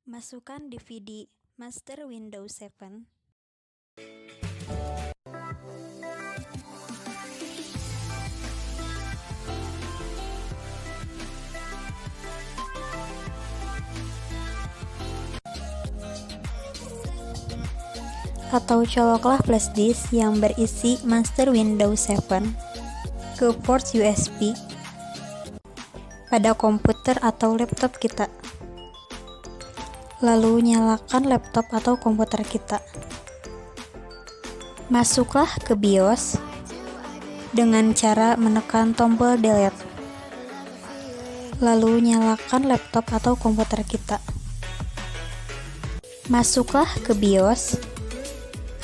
Masukkan DVD Master Windows 7. Atau coloklah flash disk yang berisi Master Windows 7 ke port USB pada komputer atau laptop kita. Lalu nyalakan laptop atau komputer kita. Masuklah ke BIOS dengan cara menekan tombol delete. Lalu nyalakan laptop atau komputer kita. Masuklah ke BIOS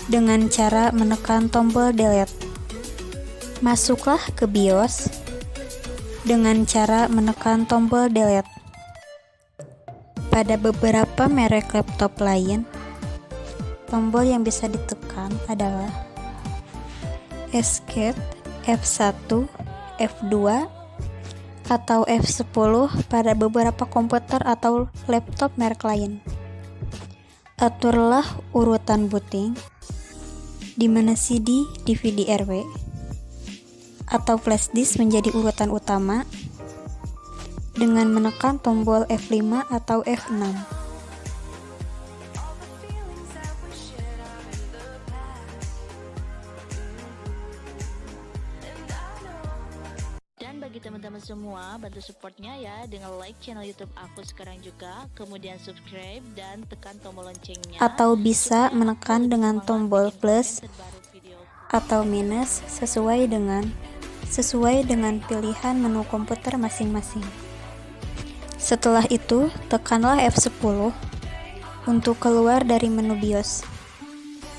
dengan cara menekan tombol delete. Masuklah ke BIOS dengan cara menekan tombol delete. Pada beberapa merek laptop lain, tombol yang bisa ditekan adalah Escape, F1, F2, atau F10 pada beberapa komputer atau laptop merek lain. Aturlah urutan booting di mana CD, DVD RW, atau flash disk menjadi urutan utama dengan menekan tombol F5 atau F6. Dan bagi teman-teman semua, bantu supportnya ya dengan like channel YouTube aku sekarang juga, kemudian subscribe dan tekan tombol loncengnya. Atau bisa menekan dengan tombol plus atau minus sesuai dengan pilihan menu komputer masing-masing. Setelah itu, tekanlah F10 untuk keluar dari menu BIOS,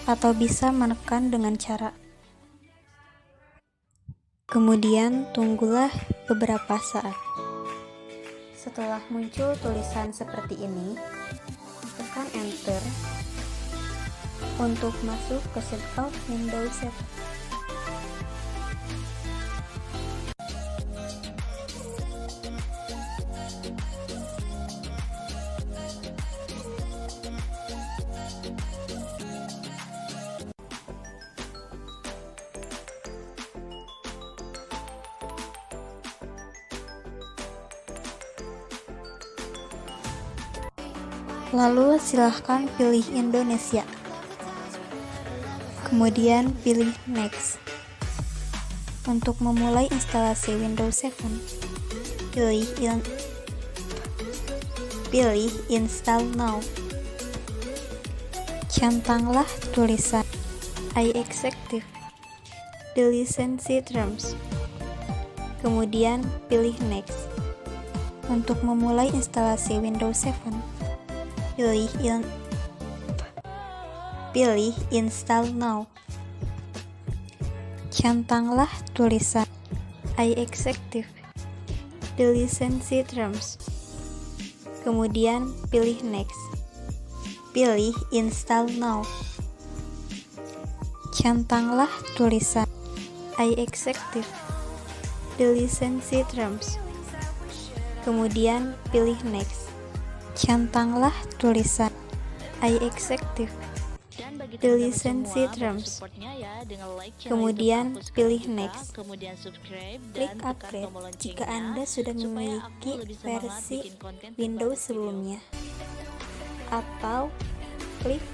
atau bisa menekan dengan cara. Kemudian tunggulah beberapa saat. Setelah muncul tulisan seperti ini, tekan Enter untuk masuk ke shutdown Windows 7. Lalu silahkan pilih Indonesia. Kemudian pilih Next. Untuk memulai instalasi Windows 7, pilih Install Now. Centanglah tulisan I accept the license terms. Kemudian pilih Next. Untuk memulai instalasi Windows 7, pilih Install Now. Centanglah tulisan I accept the license terms. Kemudian pilih Next. Pilih Install Now. Centanglah tulisan I accept the license terms. Kemudian pilih Next. Centanglah tulisan I accept the license terms. Kemudian pilih Next. Klik Upgrade jika Anda sudah memiliki versi Windows sebelumnya, atau klik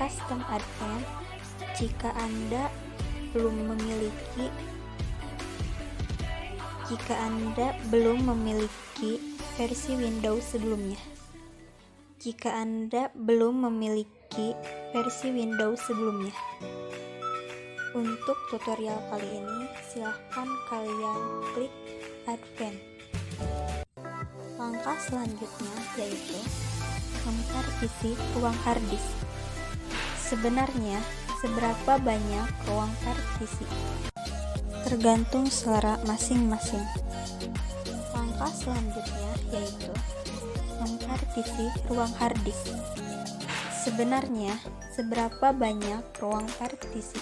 Custom Advanced jika Anda belum memiliki versi Windows sebelumnya. Jika Anda belum memiliki versi Windows sebelumnya. Untuk tutorial kali ini, silahkan kalian klik Advance. Langkah selanjutnya yaitu mempartisi ruang harddisk. Sebenarnya, seberapa banyak ruang partisi? Tergantung selera masing-masing. Langkah selanjutnya yaitu mempartisi ruang harddisk. Sebenarnya, seberapa banyak ruang partisi?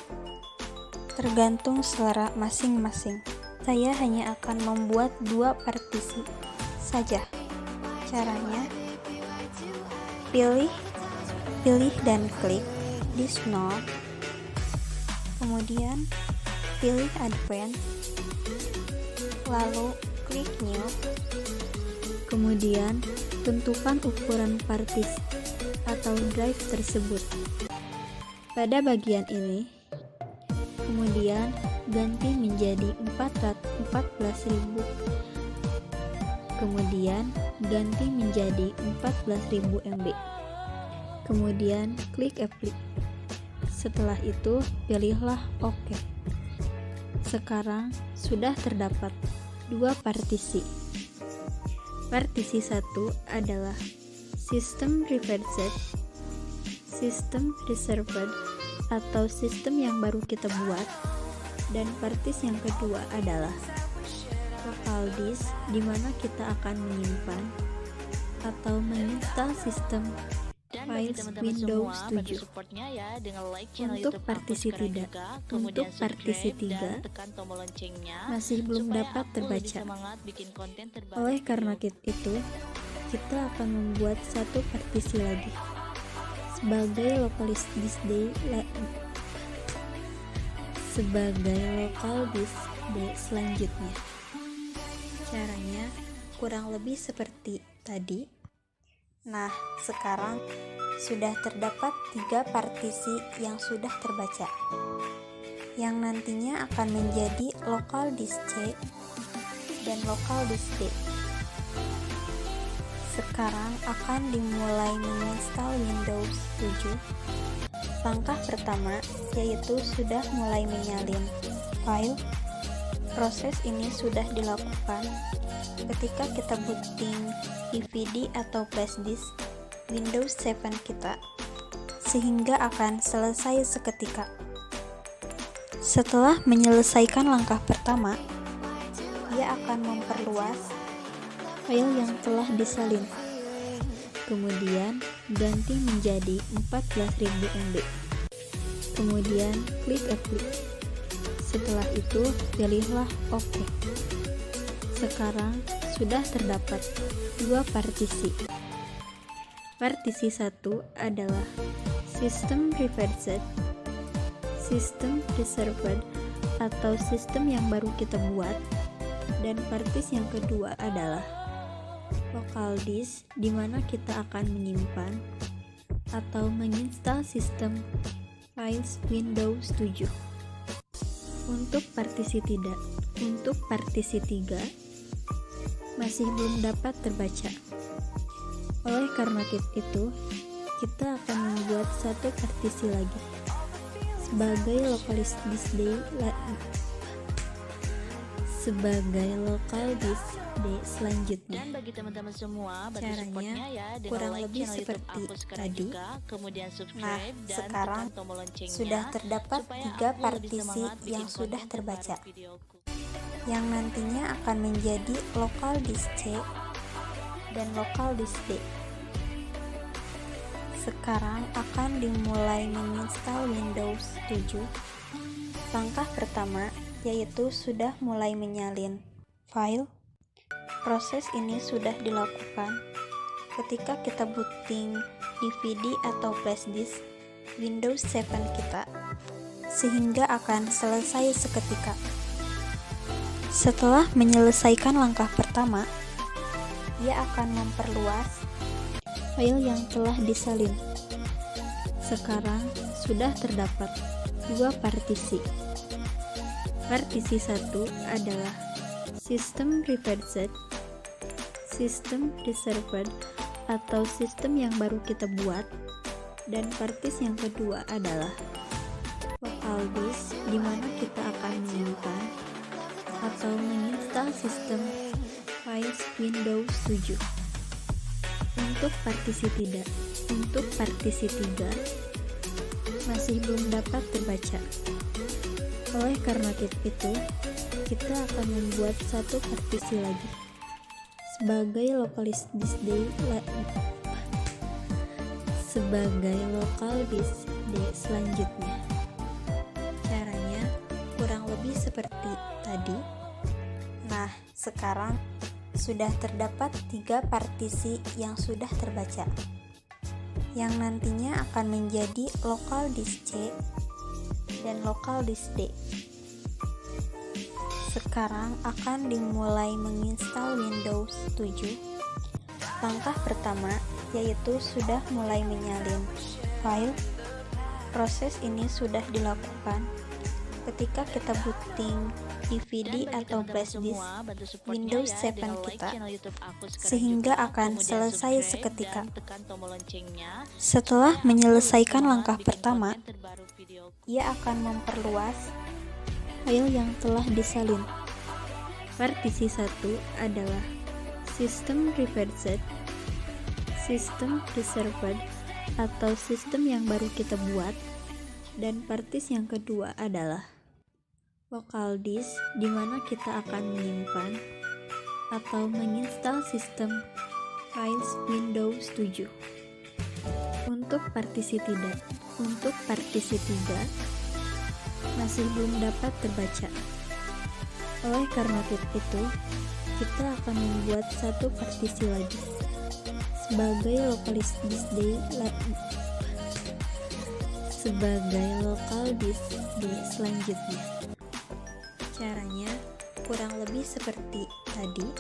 Tergantung selera masing-masing. Saya hanya akan membuat 2 partisi saja. Caranya, pilih dan klik disk 0, kemudian pilih advance, lalu klik new, kemudian tentukan ukuran partisi atau drive tersebut. Pada bagian ini, kemudian ganti menjadi 14.000, kemudian ganti menjadi 14.000 MB, kemudian klik apply. Setelah itu pilihlah OK. Sekarang sudah terdapat dua partisi. Partisi 1 adalah sistem reversed, sistem reserved atau sistem yang baru kita buat, dan partisi yang kedua adalah local disk, di mana kita akan menyimpan atau menginstal sistem Dan bagi files teman-teman Windows semua, bantu 7. supportnya ya dengan like channel Untuk YouTube partisi aku sekarang tidak, juga, untuk kemudian partisi subscribe 3 dan tekan tombol loncengnya masih belum supaya dapat aku terbaca. lebih semangat bikin konten terbaru. Oleh karena video. itu, kita akan membuat satu partisi lagi sebagai local disk D selanjutnya. Caranya kurang lebih seperti tadi. Nah, sekarang sudah terdapat 3 partisi yang sudah terbaca, yang nantinya akan menjadi local disk C dan local disk D. Sekarang akan dimulai menginstal Windows 7. Langkah pertama yaitu sudah mulai menyalin file. Proses ini sudah dilakukan ketika kita booting DVD atau flash disk Windows 7 kita, sehingga akan selesai seketika. Setelah menyelesaikan langkah pertama, ia akan memperluas file yang telah disalin, kemudian ganti menjadi 14.000 MB, kemudian klik apply. Setelah itu pilihlah OK. Sekarang sudah terdapat dua partisi. Partisi 1 adalah sistem reversed, sistem reserved atau sistem yang baru kita buat, dan partisi yang kedua adalah local disk, di mana kita akan menyimpan atau menginstal sistem files Windows 7. Untuk partisi 3 masih belum dapat terbaca. Oleh karena itu, kita akan membuat satu partisi lagi sebagai local disk D selanjutnya. Dan bagi teman-teman semua, bantu Caranya supportnya ya dengan kurang like lebih channel YouTube seperti aku sekarang tadi. juga, kemudian subscribe Nah, dan sekarang tekan tombol loncengnya sudah terdapat supaya 3 aku lebih partisi semangat bikin yang sudah konten terbaca, terbaru videoku. yang nantinya akan menjadi local disk C dan local disk D. Sekarang akan dimulai menginstal Windows 7. Langkah pertama yaitu sudah mulai menyalin file. Proses ini sudah dilakukan ketika kita booting DVD atau flash disk Windows 7 kita, sehingga akan selesai seketika. Setelah menyelesaikan langkah pertama, ia akan memperluas file yang telah disalin. Sekarang sudah terdapat dua partisi. Partisi 1 adalah sistem reversed, sistem reserved atau sistem yang baru kita buat, dan partisi yang kedua adalah local disk, di mana kita akan menyimpan atau menginstal sistem files Windows 7. Untuk partisi 3 masih belum dapat terbaca. Oleh karena itu, kita akan membuat satu partisi lagi sebagai local disk D selanjutnya. Caranya kurang lebih seperti tadi. Nah, sekarang sudah terdapat 3 partisi yang sudah terbaca, yang nantinya akan menjadi local disk C dan local disk D. Sekarang akan dimulai menginstal Windows 7. Langkah pertama yaitu sudah mulai menyalin file. Proses ini sudah dilakukan ketika kita booting DVD atau flash disk Windows 7 kita, sehingga akan selesai seketika. Setelah menyelesaikan langkah pertama, ia akan memperluas file yang telah disalin. Partisi 1 adalah System Reversed, System Reserved atau sistem yang baru kita buat, dan partisi yang kedua adalah Local Disk, di mana kita akan menyimpan atau menginstal sistem files Windows 7. Untuk partisi 3 masih belum dapat terbaca. Oleh karena itu, kita akan membuat satu partisi lagi sebagai local disk D selanjutnya. Caranya kurang lebih seperti tadi.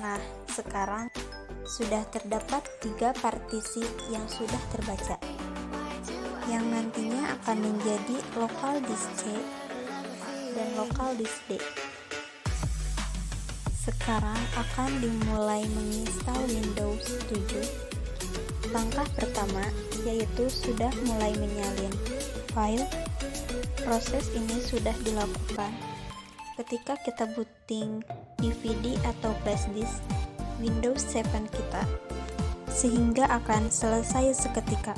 Nah, sekarang sudah terdapat 3 partisi yang sudah terbaca, yang nantinya akan menjadi local disk C dan local disk D. Sekarang akan dimulai menginstal Windows 7. Langkah pertama yaitu sudah mulai menyalin file. Proses ini sudah dilakukan ketika kita booting DVD atau flash disk Windows 7 kita, sehingga akan selesai seketika.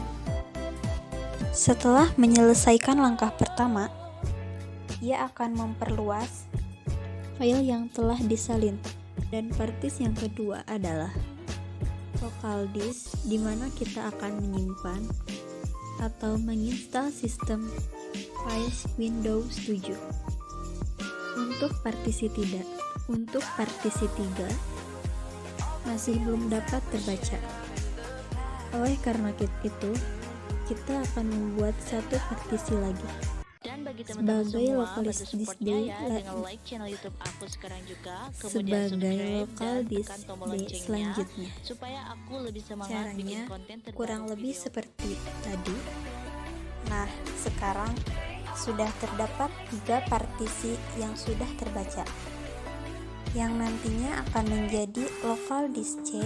Setelah menyelesaikan langkah pertama, ia akan memperluas file yang telah disalin, dan partisi yang kedua adalah local disk, di mana kita akan menyimpan atau menginstal sistem files Windows 7. Untuk partisi 3 masih belum dapat terbaca. Oleh karena itu, kita akan membuat satu partisi lagi Dan bagi teman-teman sebagai semua, local bantu disk supportnya D ya dengan like channel YouTube aku sekarang juga, kemudian sebagai subscribe local dan disk tekan tombol D loncengnya selanjutnya. supaya aku lebih semangat Caranya bikin konten terbaru kurang lebih video. seperti tadi. Nah, sekarang sudah terdapat 3 partisi yang sudah terbaca, yang nantinya akan menjadi local disk C